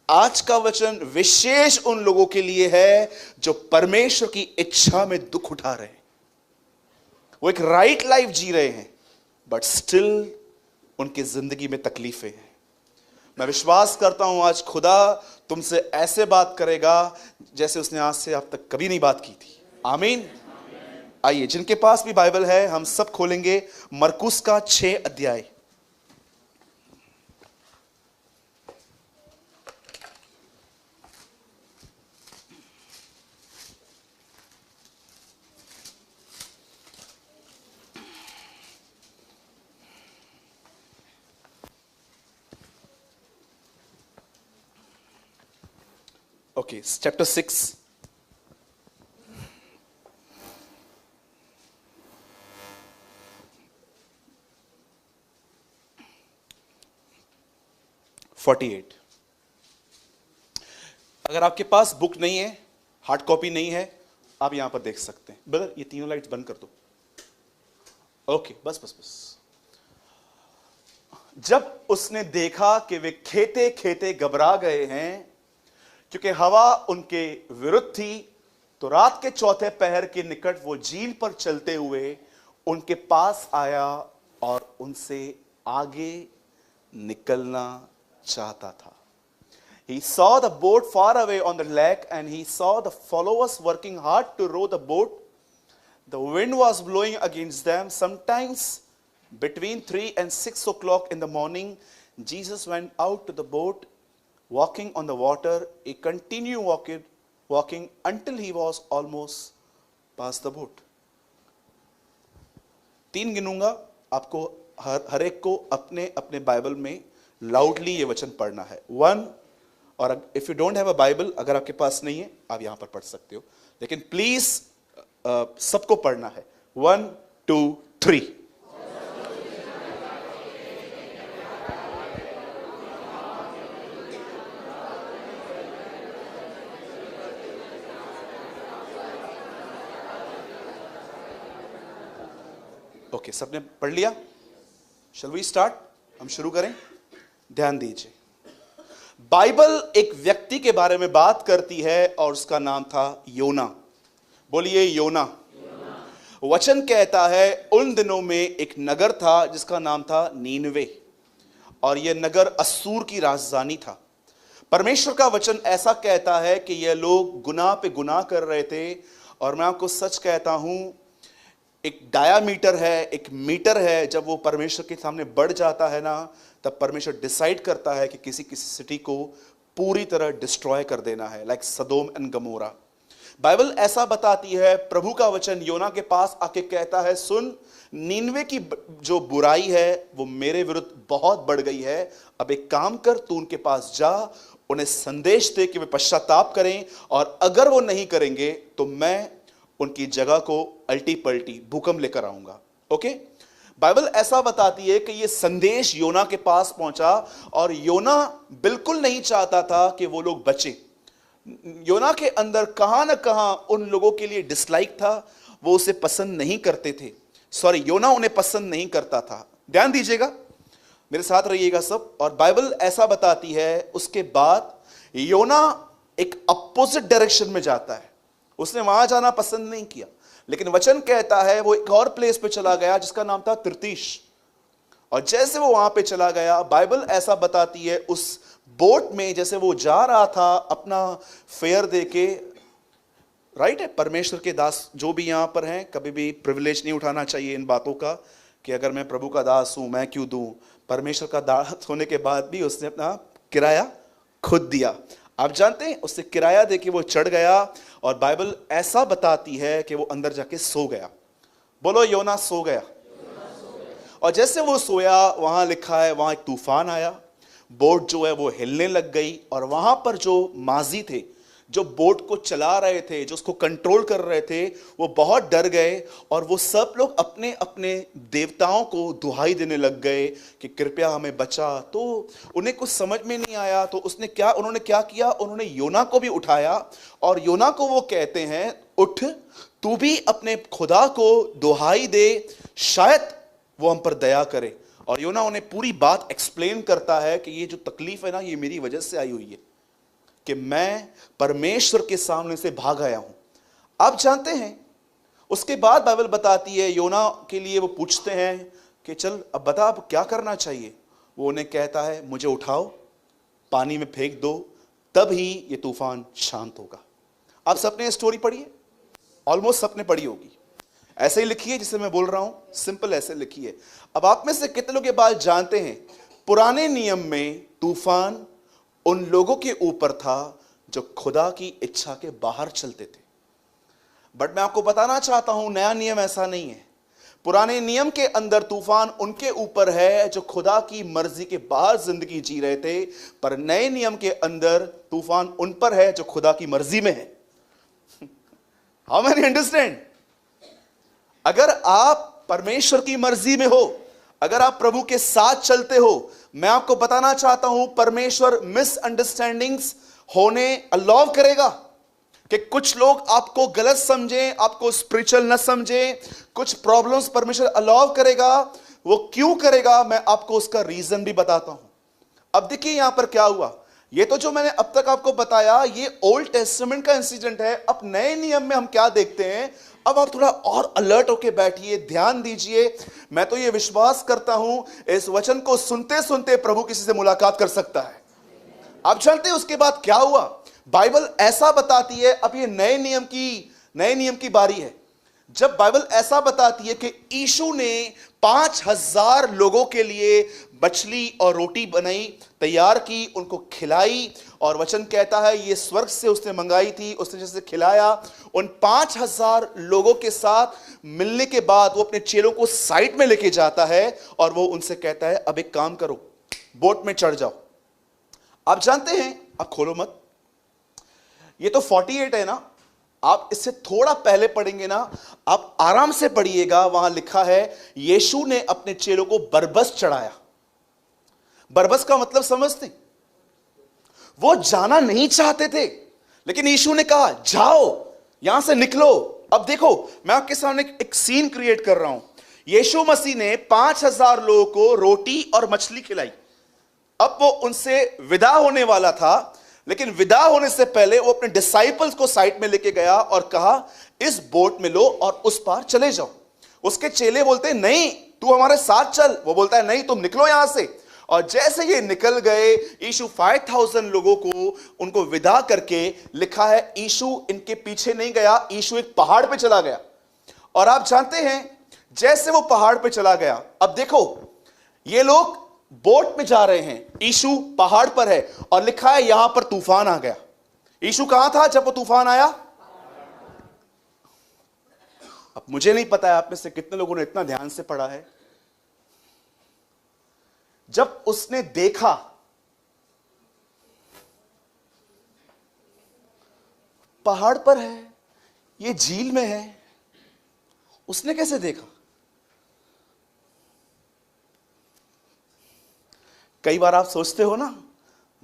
आज का वचन विशेष उन लोगों के लिए है जो परमेश्वर की इच्छा में दुख उठा रहे हैं। वो एक राइट लाइफ जी रहे हैं, बट स्टिल उनकी जिंदगी में तकलीफें हैं। मैं विश्वास करता हूं आज खुदा तुमसे ऐसे बात करेगा जैसे उसने आज से अब तक कभी नहीं बात की थी। आमीन। आइए, जिनके पास भी बाइबल है हम सब खोलेंगे मरकुस का 6 अध्याय। Okay, chapter 6. अगर आपके पास बुक नहीं है, हार्ड कॉपी नहीं है, आप यहां पर देख सकते हैं। ब्रदर ये तीनों लाइट्स बंद कर दो। ओके, बस बस बस। जब उसने देखा कि वे खेते खेते घबरा गए हैं क्योंकि हवा उनके विरुद्ध थी, तो रात के चौथे पहर के निकट वो झील पर चलते हुए उनके पास आया और उनसे आगे निकलना चाहता था। He saw the boat far away on the lake and he saw the followers working hard to row the boat. The wind was blowing against them. Sometimes between 3 and 6 o'clock in the morning, Jesus went out to the boat, walking on the water. He continued walking until he was almost past the boat. 3 गिनूंगा, आपको हर एक को अपने अपने Bible में loudly ये वचन पढ़ना है। 1, और if you don't have a Bible, अगर आपके पास नहीं है आप यहां पर पढ़ सकते हो, लेकिन प्लीज सबको पढ़ना है। 1, 2, 3। ओके, सबने पढ़ लिया? Shall we start? हम शुरू करें? ध्यान दीजिए, बाइबल एक व्यक्ति के बारे में बात करती है और उसका नाम था योना। बोलिए योना। वचन कहता है उन दिनों में एक नगर था जिसका नाम था नीनवे, और यह नगर अस्सूर की राजधानी था। परमेश्वर का वचन ऐसा कहता है कि यह लोग गुनाह पे गुनाह कर रहे थे, और मैं आपको सच कहता हूं, एक डायामीटर है, एक मीटर है, जब वो परमेश्वर के सामने बढ़ जाता है ना, तब परमेश्वर डिसाइड करता है कि किसी किसी सिटी को पूरी तरह डिस्ट्रॉय कर देना है, like Sodom and Gomorrah. Bible ऐसा बताती है, प्रभु का वचन योना के पास आके कहता है, सुन, नीनवे की जो बुराई है वो मेरे विरुद्ध बहुत बढ़ गई है। अब एक काम कर, तू उनके पास जा, उन्हें संदेश दे कि वे पश्चाताप करें, और अगर वो नहीं करेंगे तो मैं उनकी जगह को अल्टी पल्टी भूकंप लेकर आऊंगा। ओके, बाइबल ऐसा बताती है कि यह संदेश योना के पास पहुंचा, और योना बिल्कुल नहीं चाहता था कि वो लोग बचे। योना के अंदर कहां ना कहां उन लोगों के लिए डिसलाइक था, वो उसे पसंद नहीं करते थे। सॉरी, योना उन्हें पसंद नहीं करता था। ध्यान दीजिएगा, मेरे साथ रहिएगा सब। और बाइबल ऐसा बताती है, उसके बाद योना एक अपोजिट डायरेक्शन में जाता है। उसने वहां जाना पसंद नहीं किया, लेकिन वचन कहता है वो एक और प्लेस पे चला गया जिसका नाम था तिर्तीश। और जैसे वो वहां पे चला गया, बाइबल ऐसा बताती है, उस बोट में जैसे वो जा रहा था अपना फेयर देके, राइट है, परमेश्वर के दास जो भी यहां पर हैं, कभी भी प्रिविलेज नहीं उठाना चाहिए इन बातों का कि अगर मैं प्रभु का दास हूं मैं क्यों दूं। परमेश्वर का दास होने के बाद भी उसने अपना किराया खुद दिया। आप जानते हैं, उससे किराया देके वो चढ़ गया, और बाइबल ऐसा बताती है कि वो अंदर जाके सो गया। बोलो, योना सो गया। और जैसे वो सोया, वहां लिखा है वहां एक तूफान आया, बोट जो है वो हिलने लग गई, और वहां पर जो माजी थे, जो बोट को चला रहे थे, जो उसको कंट्रोल कर रहे थे, वो बहुत डर गए, और वो सब लोग अपने अपने देवताओं को दुहाई देने लग गए कि कृपया हमें बचा। तो उन्हें कुछ समझ में नहीं आया, तो उन्होंने क्या किया, उन्होंने योना को भी उठाया, और योना को वो कहते हैं, उठ, तू भी अपने खुदा को दुहाई दे, शायद वो हम पर दया करे। और योना उन्हें पूरी बात एक्सप्लेन करता है कि ये जो तकलीफ है ना, ये मेरी वजह से आई हुई है। कि मैं परमेश्वर के सामने से भाग आया हूं। आप जानते हैं, उसके बाद बाइबल बताती है, योना के लिए वो पूछते हैं कि चल अब बता, अब क्या करना चाहिए। वो उन्हें कहता है, मुझे उठाओ, पानी में फेंक दो, तब ही ये तूफान शांत होगा। आप सबने स्टोरी पढ़ी है, ऑलमोस्ट सबने पढ़ी होगी। ऐसे ही लिखी है जिसे मैं बोल रहा हूं, सिंपल ऐसे लिखी है। अब आप में से कितने लोग ये बात जानते हैं, पुराने नियम में तूफान उन लोगों के ऊपर था जो खुदा की इच्छा के बाहर चलते थे। बट मैं आपको बताना चाहता हूं, नया नियम ऐसा नहीं है। पुराने नियम के अंदर तूफान उनके ऊपर है जो खुदा की मर्जी के बाहर जिंदगी जी रहे थे, पर नए नियम के अंदर तूफान उन पर है जो खुदा की मर्जी में है। How many understand? अगर आप परमेश्वर की मर्जी में हो, अगर आप प्रभु के साथ चलते हो, मैं आपको बताना चाहता हूं, परमेश्वर मिसअंडरस्टैंडिंग्स होने अलाउ करेगा कि कुछ लोग आपको गलत समझें, आपको स्पिरिचुअल न समझें, कुछ प्रॉब्लम्स परमेश्वर अलाउ करेगा। वो क्यों करेगा, मैं आपको उसका रीजन भी बताता हूं। अब देखिए यहां पर क्या हुआ। ये तो जो मैंने अब तक आपको बताया, ये ओल्ड टेस्टामेंट का इंसिडेंट है। अब नए नियम में हम क्या देखते हैं, अब आप थोड़ा और अलर्ट होके बैठिए, ध्यान दीजिए। मैं तो ये विश्वास करता हूं, इस वचन को सुनते सुनते प्रभु किसी से मुलाकात कर सकता है। आप जानते हैं उसके बाद क्या हुआ? बाइबल ऐसा बताती है, अब ये नए नियम की बारी है। जब बाइबल ऐसा बताती है कि यीशु ने 5,000 लोगों के लिए मछली और रोटी बनाई, तैयार की, उनको खिलाई, और वचन कहता है ये स्वर्ग से उसने मंगाई थी, उसने जैसे खिलाया। उन 5,000 लोगों के साथ मिलने के बाद वो अपने चेलों को साइड में लेके जाता है और वो उनसे कहता है, अब एक काम करो, बोट में चढ़ जाओ। आप जानते हैं, आप खोलो मत, ये तो 48 है ना, आप इससे थोड़ा पहले पढ़ेंगे ना, आप आराम से पढ़िएगा। वहां लिखा है, यीशु ने अपने चेलों को बरबस चढ़ाया। बरबस का मतलब समझते? वो जाना नहीं चाहते थे, लेकिन यीशु ने कहा जाओ, यहां से निकलो। अब देखो, मैं आपके सामने एक सीन क्रिएट कर रहा हूं। यीशु मसीह ने 5,000 लोगों को रोटी और मछली खिलाई। अब वो उनसे विदा होने वाला था, लेकिन विदा होने से पहले वो अपने डिसाइपल्स को साइड में लेके गया और कहा, इस बोट में लो और उस पार चले जाओ। उसके चेले बोलते हैं, नहीं तू हमारे साथ चल। वो बोलता है, नहीं तुम निकलो यहां से। और जैसे ये निकल गए, यीशु 5,000 लोगों को उनको विदा करके, लिखा है यीशु इनके पीछे नहीं गया, यीशु एक पहाड़ पे चला गया। और आप जानते हैं, जैसे वो पहाड़ पे चला गया, अब देखो ये लोग बोट में जा रहे हैं, यीशु पहाड़ पर है, और लिखा है यहां पर तूफान आ गया। यीशु कहां था जब वो तूफान आया? अब मुझे नहीं पता है आप में से कितने लोगों ने इतना ध्यान से पढ़ा है। जब उसने देखा, पहाड़ पर है, ये झील में है, उसने कैसे देखा? कई बार आप सोचते हो ना,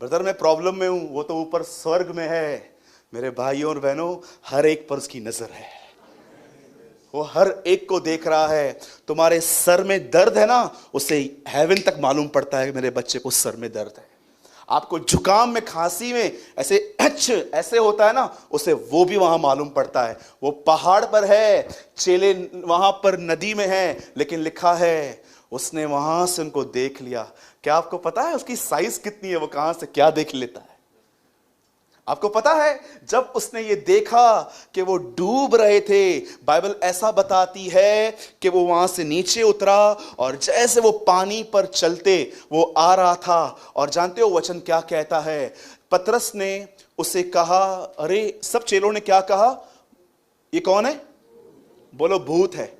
ब्रदर मैं प्रॉब्लम में हूं, वो तो ऊपर स्वर्ग में है। मेरे भाइयों और बहनों, हर एक पर उसकी नजर है, वो हर एक को देख रहा है। तुम्हारे सर में दर्द है ना, उसे हेवन तक मालूम पड़ता है मेरे बच्चे को सर में दर्द है। आपको जुकाम में, खांसी में ऐसे होता है ना, उसे वो भी वहां मालूम पड़ता है। वो पहाड़ पर है, चेले वहां पर नदी में है, लेकिन लिखा है उसने वहां से उनको देख लिया। क्या आपको पता है उसकी साइज कितनी है? वो कहां से क्या देख लेता है? आपको पता है, जब उसने ये देखा कि वो डूब रहे थे, बाइबल ऐसा बताती है कि वो वहां से नीचे उतरा, और जैसे वो पानी पर चलते वो आ रहा था। और जानते हो वचन क्या कहता है? पतरस ने उसे कहा, अरे सब चेलों ने क्या कहा? ये कौन है? बोलो भूत है।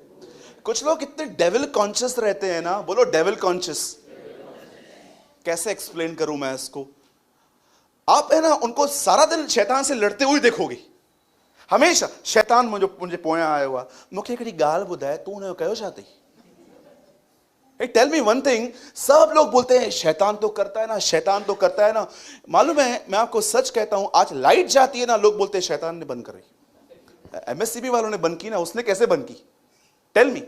कुछ लोग इतने डेविल कॉन्शियस रहते हैं ना, बोलो डेविल कॉन्शियस। कैसे एक्सप्लेन करूं मैं इसको? आप है ना, उनको सारा दिन शैतान से लड़ते हुए देखोगे, हमेशा शैतान मुझे पोया आया हुआ मुखे कड़ी गाल बुधाए तू उन्हें कहो चाहती। टेल मी वन थिंग, सब लोग बोलते हैं शैतान तो करता है ना, शैतान तो करता है ना। मालूम है, मैं आपको सच कहता हूं, आज लाइट जाती है ना, लोग बोलते हैं शैतान ने बंद करी। एमएससीबी वालों ने बंद की ना, उसने कैसे बंद की? Tell me.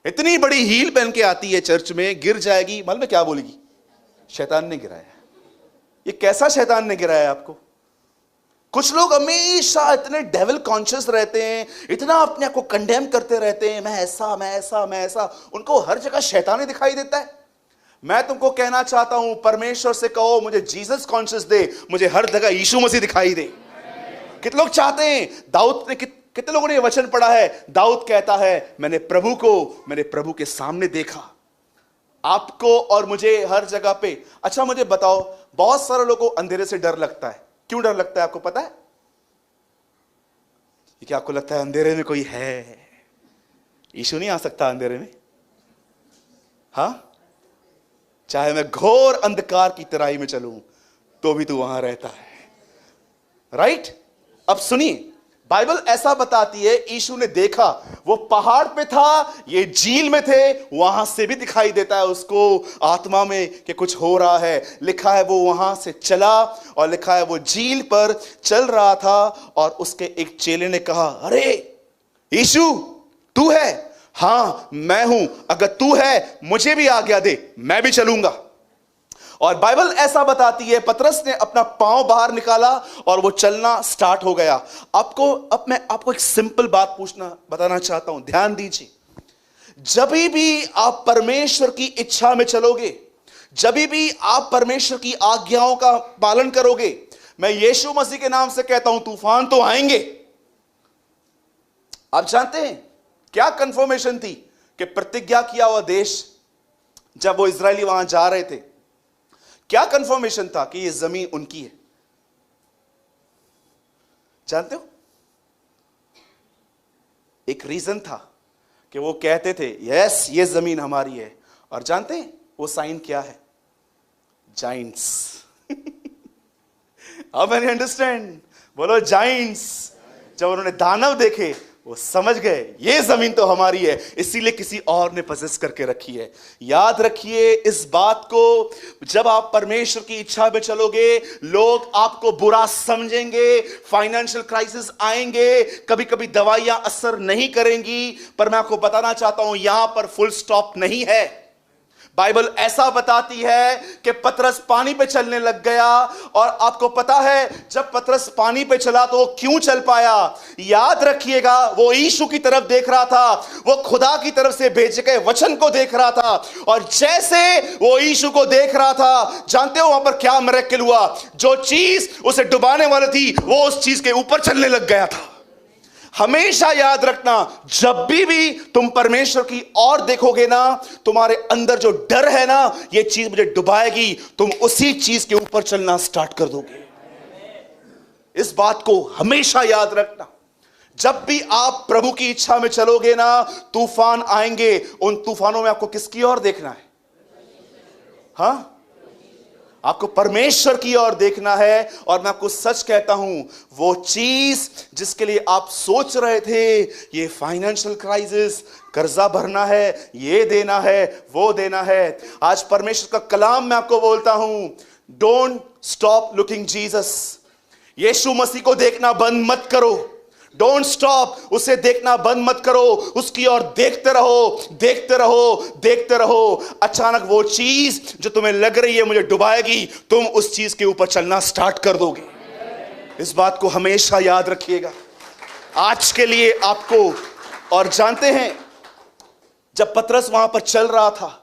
इतनी बड़ी हील पहन के आती है चर्च में, गिर जाएगी, मालूम है क्या बोलेगी? शैतान ने गिराया। ये कैसा शैतान ने गिराया आपको? कुछ लोग हमेशा इतने डेविल कॉन्शियस रहते हैं, इतना अपने आप को कंडेम करते रहते हैं, मैं ऐसा मैं ऐसा मैं ऐसा। उनको हर जगह शैतान ही दिखाई देता है। मैं तुमको कहना चाहता हूं, परमेश्वर से कहो मुझे जीसस कॉन्शियस दे, मुझे हर जगह यीशु मसीह दिखाई दे। कितने लोग चाहते हैं? दाऊद ने कितने लोगों ने ये वचन पढ़ा है? दाऊद कहता है मैंने प्रभु को मेरे प्रभु के सामने देखा। आपको और मुझे हर जगह पे। अच्छा मुझे बताओ, बहुत सारे लोगों को अंधेरे से डर लगता है। क्यों डर लगता है आपको पता है? क्या आपको लगता है अंधेरे में कोई है? यीशु नहीं आ सकता अंधेरे में? हां, चाहे मैं घोर अंधकार की तराई में चलूं तो भी तू वहां रहता है। राइट? अब सुनिए, बाइबल ऐसा बताती है, यीशु ने देखा, वो पहाड़ पे था, ये झील में थे, वहां से भी दिखाई देता है उसको आत्मा में कि कुछ हो रहा है। लिखा है वो वहां से चला, और लिखा है वो झील पर चल रहा था, और उसके एक चेले ने कहा, अरे यीशु तू है? हां मैं हूं, अगर तू है मुझे भी आज्ञा दे, मैं भी चलूंगा। और बाइबल ऐसा बताती है, पतरस ने अपना पांव बाहर निकाला और वो चलना स्टार्ट हो गया। अब मैं आपको एक सिंपल बात बताना चाहता हूं, ध्यान दीजिए। जब भी आप परमेश्वर की इच्छा में चलोगे, जब भी आप परमेश्वर की आज्ञाओं का पालन करोगे, मैं यीशु मसीह के नाम से कहता हूं, तूफान तो आएंगे। आप जानते हैं क्या कंफर्मेशन थी कि प्रतिज्ञा किया हुआ देश, जब वो इजरायली वहां जा रहे थे, क्या कंफर्मेशन था कि ये जमीन उनकी है? जानते हो? एक रीजन था कि वो कहते थे यस ये जमीन हमारी है। और जानते हैं वो साइन क्या है? जाइंट्स। अब मैंने अंडरस्टैंड, बोलो जाइंट्स। जब उन्होंने दानव देखे, वो समझ गए ये जमीन तो हमारी है, इसीलिए किसी और ने पजेस करके रखी है। याद रखिए इस बात को, जब आप परमेश्वर की इच्छा में चलोगे, लोग आपको बुरा समझेंगे, फाइनेंशियल क्राइसिस आएंगे, कभी कभी दवाइयां असर नहीं करेंगी, पर मैं आपको बताना चाहता हूं यहां पर फुल स्टॉप नहीं है। बाइबल ऐसा बताती है कि पतरस पानी पे चलने लग गया। और आपको पता है जब पतरस पानी पे चला तो वो क्यों चल पाया? याद रखिएगा, वो यीशु की तरफ देख रहा था, वो खुदा की तरफ से भेजे गए वचन को देख रहा था। और जैसे वो यीशु को देख रहा था, जानते हो वहां पर क्या मिरेकल हुआ? जो चीज उसे डुबाने वाली थी, वो उस चीज के ऊपर चलने लग गया था। हमेशा याद रखना, जब भी तुम परमेश्वर की ओर देखोगे ना, तुम्हारे अंदर जो डर है ना, ये चीज मुझे डुबाएगी, तुम उसी चीज के ऊपर चलना स्टार्ट कर दोगे। इस बात को हमेशा याद रखना। जब भी आप प्रभु की इच्छा में चलोगे ना, तूफान आएंगे। उन तूफानों में आपको किसकी ओर देखना है? हां, आपको परमेश्वर की ओर देखना है। और मैं आपको सच कहता हूं, वो चीज जिसके लिए आप सोच रहे थे, ये फाइनेंशियल क्राइसिस, कर्जा भरना है, ये देना है, वो देना है, आज परमेश्वर का कलाम मैं आपको बोलता हूं, डोंट स्टॉप लुकिंग जीसस। यीशु मसीह को देखना बंद मत करो। डोंट स्टॉप, उसे देखना बंद मत करो, उसकी ओर देखते रहो, देखते रहो, देखते रहो। अचानक वो चीज जो तुम्हें लग रही है मुझे डुबाएगी, तुम उस चीज के ऊपर चलना स्टार्ट कर दोगे। इस बात को हमेशा याद रखिएगा आज के लिए आपको। और जानते हैं जब पतरस वहां पर चल रहा था,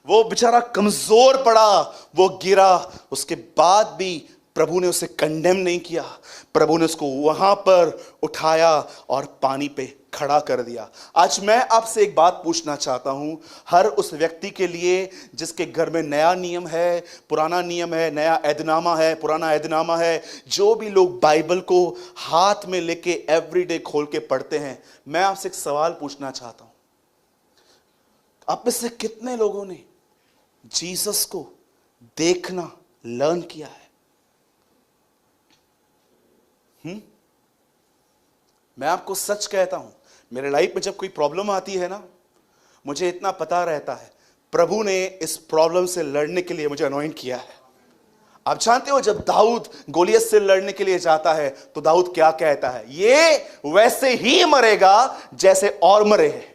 वो बेचारा कमजोर पड़ा, वो गिरा, उसके बाद भी प्रभु ने उसे कंडेम नहीं किया। प्रभु ने उसको वहां पर उठाया और पानी पे खड़ा कर दिया। आज मैं आपसे एक बात पूछना चाहता हूं, हर उस व्यक्ति के लिए जिसके घर में नया नियम है, पुराना नियम है, नया ऐदनामा है, पुराना ऐदनामा है, जो भी लोग बाइबल को हाथ में लेके एवरीडे खोल के पढ़ते हैं, मैं आपसे एक सवाल पूछना चाहता हूं, आप में से कितने लोगों ने जीसस को देखना लर्न किया है? मैं आपको सच कहता हूं, मेरे लाइफ में जब कोई प्रॉब्लम आती है ना, मुझे इतना पता रहता है प्रभु ने इस प्रॉब्लम से लड़ने के लिए मुझे अनॉइंट किया है। आप जानते हो जब दाऊद गोलियत से लड़ने के लिए जाता है तो दाऊद क्या कहता है? ये वैसे ही मरेगा जैसे और मरे हैं।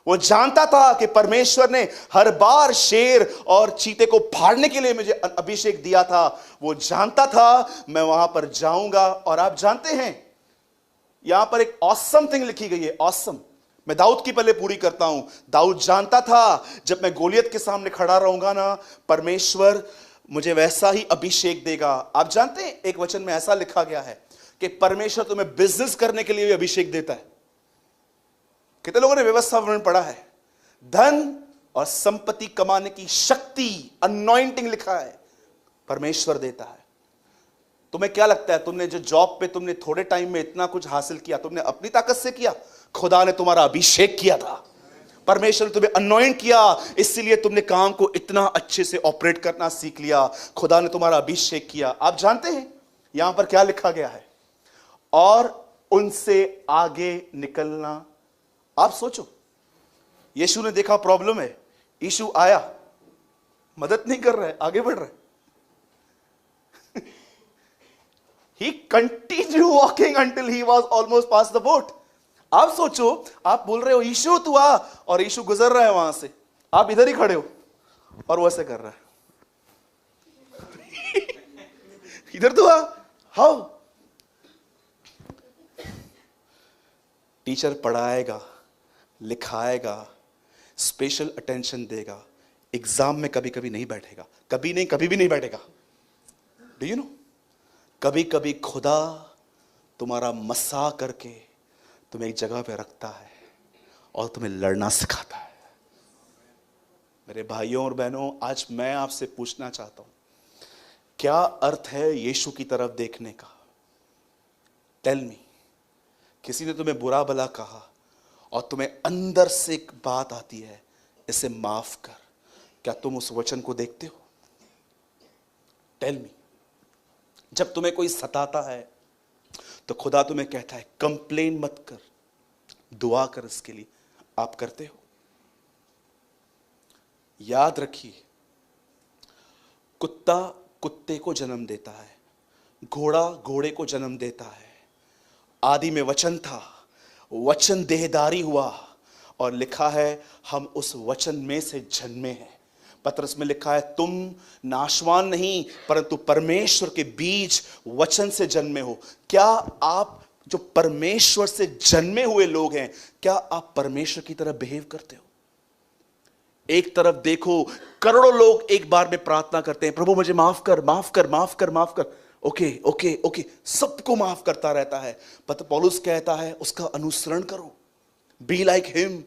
वो जानता था कि परमेश्वर ने हर बार शेर और चीते को फाड़ने के लिए मुझे अभिषेक दिया था। वो जानता था मैं वहां पर जाऊंगा। और आप जानते हैं यहां पर एक ऑसम थिंग लिखी गई है, ऑसम। मैं दाऊद की पहले पूरी करता हूं। दाऊद जानता था जब मैं गोलियत के सामने खड़ा रहूंगा ना, परमेश्वर मुझे वैसा ही अभिषेक देगा। आप जानते हैं एक वचन में ऐसा लिखा गया है कि परमेश्वर तुम्हें बिजनेस करने के लिए भी अभिषेक देता है। कितने लोगों ने व्यवस्था वर्णन पढ़ा है? धन और संपत्ति कमाने की शक्ति, अनॉइंटिंग लिखा है, परमेश्वर देता है। तुम्हें क्या लगता है, तुमने जो जॉब पे तुमने थोड़े टाइम में इतना कुछ हासिल किया, तुमने अपनी ताकत से किया? खुदा ने तुम्हारा अभिषेक किया था। परमेश्वर ने तुम्हें अनॉइंट किया, इसलिए तुमने काम को इतना अच्छे से ऑपरेट करना सीख लिया। खुदा ने तुम्हारा अभिषेक किया। आप जानते हैं यहां पर क्या लिखा गया है? और उनसे आगे निकलना। आप सोचो, यीशु ने देखा प्रॉब्लम है, यीशु आया, मदद नहीं कर रहा है, आगे बढ़ रहा है। He continued walking until he was almost past the boat. आप सोचो, आप बोल रहे हो यीशु तू आ, और यीशु गुजर रहा है वहां से, आप इधर ही खड़े हो और वो ऐसे कर रहा है। इधर तो आ, हाउ? टीचर पढ़ाएगा, लिखाएगा, स्पेशल अटेंशन देगा, एग्जाम में कभी कभी नहीं बैठेगा, कभी नहीं, कभी भी नहीं बैठेगा। डू यू नो, कभी कभी खुदा तुम्हारा मसा करके तुम्हें एक जगह पे रखता है और तुम्हें लड़ना सिखाता है। मेरे भाइयों और बहनों, आज मैं आपसे पूछना चाहता हूं, क्या अर्थ है यीशु की तरफ देखने का? Tell me. किसी ने तुम्हें बुरा भला कहा और तुम्हें अंदर से एक बात आती है, इसे माफ कर, क्या तुम उस वचन को देखते हो? Tell me. जब तुम्हें कोई सताता है तो खुदा तुम्हें कहता है कंप्लेन मत कर, दुआ कर इसके लिए। आप करते हो? याद रखिए, कुत्ता कुत्ते को जन्म देता है, घोड़ा घोड़े को जन्म देता है। आदि में वचन था, वचन देहधारी हुआ, और लिखा है हम उस वचन में से जन्मे हैं। पत्रस में लिखा है तुम नाशवान नहीं परंतु परमेश्वर के बीज वचन से जन्मे हो। क्या आप जो परमेश्वर से जन्मे हुए लोग हैं, क्या आप परमेश्वर की तरह बिहेव करते हो? एक तरफ देखो, करोड़ों लोग एक बार में प्रार्थना करते हैं, प्रभु मुझे माफ कर, माफ कर, माफ कर, माफ कर। ओके ओके ओके, सबको माफ करता रहता है। पत्र पौलुस कहता है उसका अनुसरण करो, बी लाइक हिम।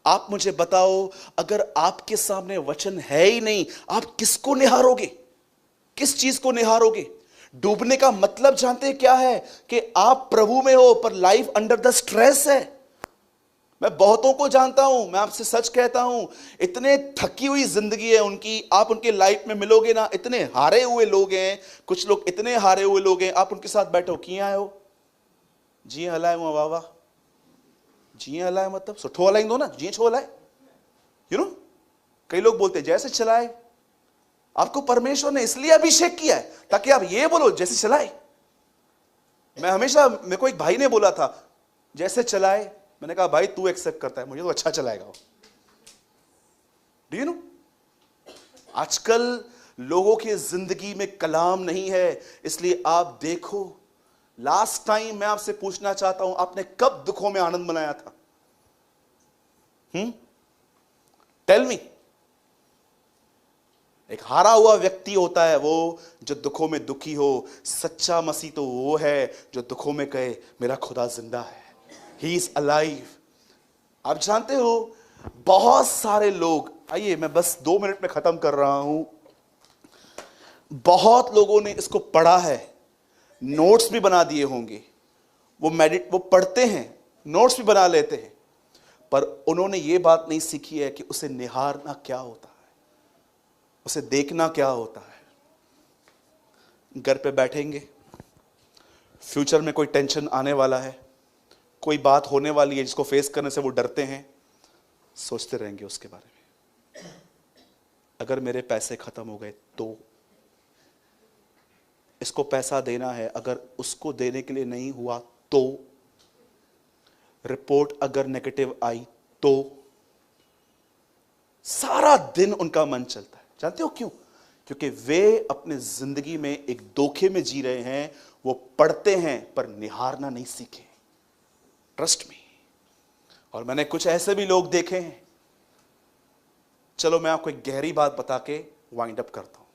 आप मुझे बताओ, अगर आपके सामने वचन है ही नहीं, आप किसको निहारोगे? किस चीज को निहारोगे? डूबने का मतलब जानते हैं क्या है? कि आप प्रभु में हो पर लाइफ अंडर द स्ट्रेस है। मैं बहुतों को जानता हूं, मैं आपसे सच कहता हूं, इतने थकी हुई जिंदगी है उनकी, आप उनके लाइफ में मिलोगे ना, इतने हारे हुए लोग हैं। कुछ लोग इतने हारे हुए लोग हैं, आप उनके साथ बैठो, किए आए हो? जी हलाए हुआ वाह वाह, जी हलाए मतलब सुठो हलाई दो ना, जी छो हलाए। यू नो, कई लोग बोलते हैं जैसे चलाए। आपको परमेश्वर ने इसलिए अभिषेक किया है ताकि आप ये बोलो जैसे चलाए। मैं हमेशा, मेरे को एक भाई ने बोला था जैसे चलाए, मैंने कहा भाई तू एक्सेप्ट करता है, मुझे तो अच्छा चलाएगा वो। डू यू नो, आजकल लोगों की जिंदगी में कलाम नहीं है। इसलिए आप देखो, लास्ट टाइम मैं आपसे पूछना चाहता हूं, आपने कब दुखों में आनंद मनाया था? Tell me. एक हारा हुआ व्यक्ति होता है वो जो दुखों में दुखी हो। सच्चा मसीह तो वो है जो दुखों में कहे मेरा खुदा जिंदा है, ही इज अलाइव। आप जानते हो बहुत सारे लोग, आइए मैं बस 2 मिनट में खत्म कर रहा हूं। बहुत लोगों ने इसको पढ़ा है, नोट्स भी बना दिए होंगे, वो पढ़ते हैं, नोट्स भी बना लेते हैं, पर उन्होंने ये बात नहीं सीखी है कि उसे निहारना क्या होता है, उसे देखना क्या होता है। घर पे बैठेंगे, फ्यूचर में कोई टेंशन आने वाला है, कोई बात होने वाली है जिसको फेस करने से वो डरते हैं, सोचते रहेंगे उसके बारे में। अगर मेरे पैसे खत्म हो गए तो, इसको पैसा देना है, अगर उसको देने के लिए नहीं हुआ तो, रिपोर्ट अगर नेगेटिव आई तो, सारा दिन उनका मन चलता है। जानते हो क्यों? क्योंकि वे अपने जिंदगी में एक धोखे में जी रहे हैं। वो पढ़ते हैं पर निहारना नहीं सीखे। Trust me. और मैंने कुछ ऐसे भी लोग देखे हैं। चलो मैं आपको एक गहरी बात बता के वाइंड अप करता हूं।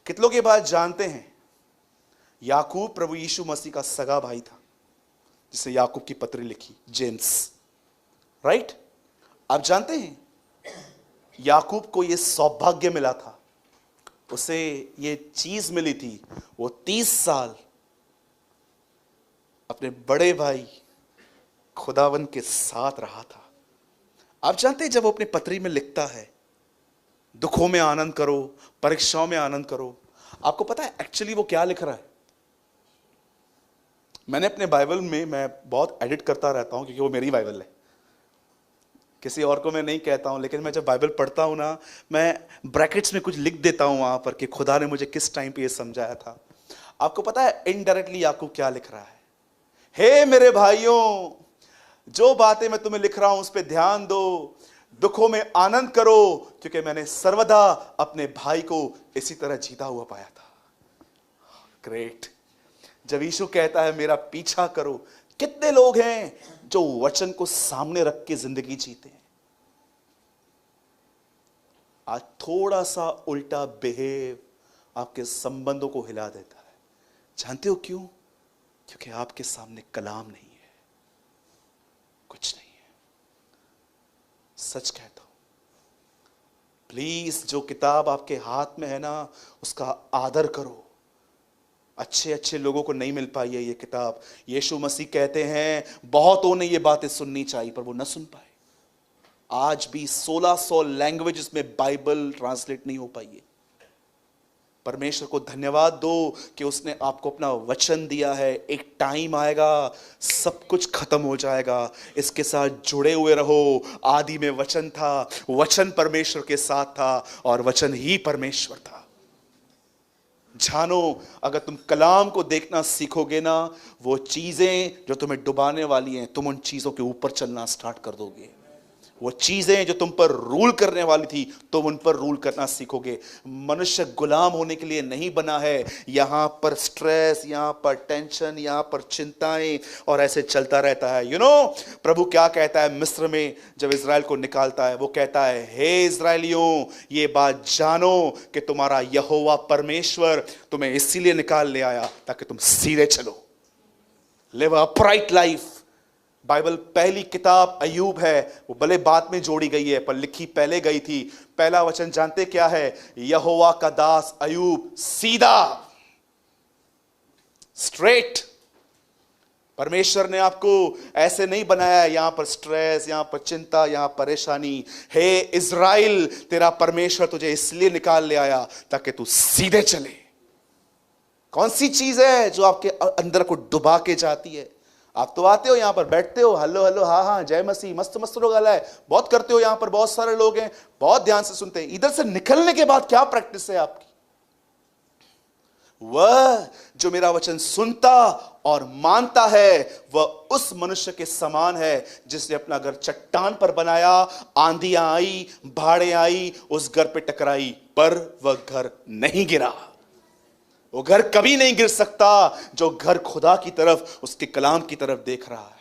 कितनों के बाद जानते हैं याकूब प्रभु यीशु मसीह का सगा भाई था, जिसे याकूब की पत्री लिखी, जेम्स, राइट? आप जानते हैं याकूब को यह सौभाग्य मिला था, उसे ये चीज मिली थी। वो 30 साल अपने बड़े भाई खुदावन के साथ रहा था। आप जानते हैं जब वो अपनी पत्री में लिखता है दुखों में आनंद करो, परीक्षाओं में आनंद करो, आपको पता है एक्चुअली वो क्या लिख रहा है? मैंने अपने बाइबल में, मैं बहुत एडिट करता रहता हूं क्योंकि वो मेरी बाइबल है, किसी और को मैं नहीं कहता हूं, लेकिन मैं जब बाइबल पढ़ता हूं ना, मैं ब्रैकेट्स में कुछ लिख देता हूं वहां पर कि खुदा ने मुझे किस टाइम पे ये समझाया था। आपको पता है इनडायरेक्टली याकूब क्या लिख रहा है? हे मेरे भाइयों, जो बातें मैं तुम्हें लिख रहा हूं उस पर ध्यान दो, दुखों में आनंद करो, क्योंकि मैंने सर्वदा अपने भाई को इसी तरह जीता हुआ पाया था। ग्रेट। जब यीशु कहता है मेरा पीछा करो, कितने लोग हैं जो वचन को सामने रख के जिंदगी जीते हैं? आज थोड़ा सा उल्टा बिहेव आपके संबंधों को हिला देता है। जानते हो क्यों? क्योंकि आपके सामने कलाम नहीं है, कुछ नहीं है। सच कहता हूं, प्लीज जो किताब आपके हाथ में है ना, उसका आदर करो। अच्छे अच्छे लोगों को नहीं मिल पाई है ये किताब। यीशु मसीह कहते हैं बहुतों ने ये बातें सुननी चाहिए पर वो न सुन पाए। आज भी 1600 लैंग्वेजेस में बाइबल ट्रांसलेट नहीं हो पाई है। परमेश्वर को धन्यवाद दो कि उसने आपको अपना वचन दिया है। एक टाइम आएगा सब कुछ खत्म हो जाएगा, इसके साथ जुड़े हुए रहो। आदि में वचन था, वचन परमेश्वर के साथ था और वचन ही परमेश्वर था। जानो, अगर तुम कलाम को देखना सीखोगे ना, वो चीजें जो तुम्हें डुबाने वाली हैं, तुम उन चीजों के ऊपर चलना स्टार्ट कर दोगे। वो चीजें जो तुम पर रूल करने वाली थी, तुम उन पर रूल करना सीखोगे। मनुष्य गुलाम होने के लिए नहीं बना है। यहां पर स्ट्रेस, यहां पर टेंशन, यहां पर चिंताएं और ऐसे चलता रहता है। प्रभु क्या कहता है मिस्र में जब इजराइल को निकालता है? वो कहता है हे इजराइलियों, ये बात जानो कि तुम्हारा यहोवा परमेश्वर तुम्हें इसीलिए निकाल ले आया ताकि तुम सीधे चलो। Live a upright life. Bible पहली किताब अय्यूब है, वो भले बाद में जोड़ी गई है पर लिखी पहले गई थी। पहला वचन जानते क्या है? यहोवा का दास अय्यूब, सीधा, स्ट्रेट। परमेश्वर ने आपको ऐसे नहीं बनाया है, यहां पर स्ट्रेस, यहां पर चिंता, यहां परेशानी। हे इज़राइल, तेरा परमेश्वर तुझे इसलिए निकाल ले आया ताकि तू सीधे चले। कौन सी चीज है जो आपके अंदर को डुबा के जाती है? आप तो आते हो यहां पर, बैठते हो, हेलो हेलो, हाँ हाँ, जय मसीह, मस्त मस्त लोग आला है, बहुत करते हो। यहां पर बहुत सारे लोग हैं, बहुत ध्यान से सुनते हैं। इधर से निकलने के बाद क्या प्रैक्टिस है आपकी? वह जो मेरा वचन सुनता और मानता है वह उस मनुष्य के समान है जिसने अपना घर चट्टान पर बनाया। आंधियां आई, बाढ़ें आई, उस घर पे टकराई, पर वह घर नहीं गिरा। वो घर कभी नहीं गिर सकता जो घर खुदा की तरफ, उसके कलाम की तरफ देख रहा है।